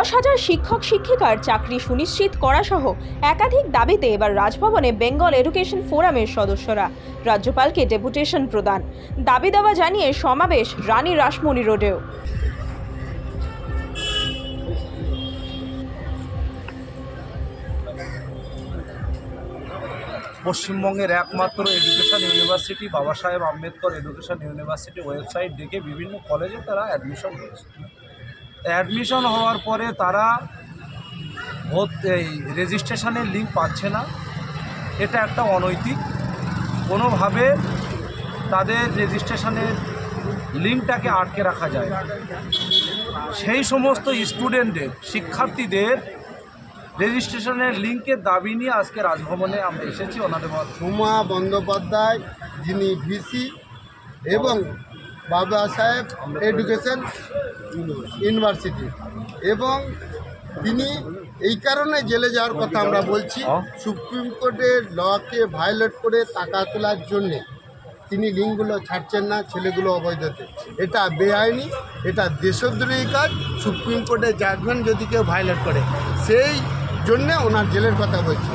10,000 শিক্ষক শিক্ষিকার চাকরি সুনিশ্চিত করা সহ একাধিক দাবিতে এবার রাজভবনে বেঙ্গল এডুকেশন ফোরামের সদস্যরা রাজ্যপালকে ডেপুটেশন প্রদান। দাবি দাওয়া জানিয়ে সমাবেশ রানী রাসমণি রোডেও। পশ্চিমবঙ্গের একমাত্র এডুকেশন ইউনিভার্সিটি বাবা সাহেব আম্বেদকর এডুকেশন ইউনিভার্সিটি ওয়েবসাইট দেখে বিভিন্ন কলেজে তারা অ্যাডমিশন করেছে। অ্যাডমিশন হওয়ার পরে তারা এই রেজিস্ট্রেশনের লিঙ্ক পাচ্ছে না। এটা একটা অনৈতিক। কোনোভাবে তাদের রেজিস্ট্রেশনের লিঙ্কটাকে আটকে রাখা যায়। সেই সমস্ত স্টুডেন্টদের শিক্ষার্থীদের রেজিস্ট্রেশনের লিঙ্কের দাবি নিয়ে আজকে রাজভবনে আমরা এসেছি। ওনাদের উমা বন্দ্যোপাধ্যায় যিনি ভিসি এবং বাবা সাহেব এডুকেশন ইউনিভার্সিটি, এবং তিনি এই কারণে জেলে যাওয়ার কথা আমরা বলছি, সুপ্রিম কোর্টের লকে ভায়োলেট করে টাকা তোলার জন্যে তিনি লিঙ্কগুলো ছাড়ছেন না, ছেলেগুলো অবৈধতে। এটা বেআইনি, এটা দেশদ্রোহী কাজ। সুপ্রিম কোর্টের জাজমেন্ট যদি কেউ ভায়োলেট করে, সেই জন্যে ওনার জেলের কথা বলছি।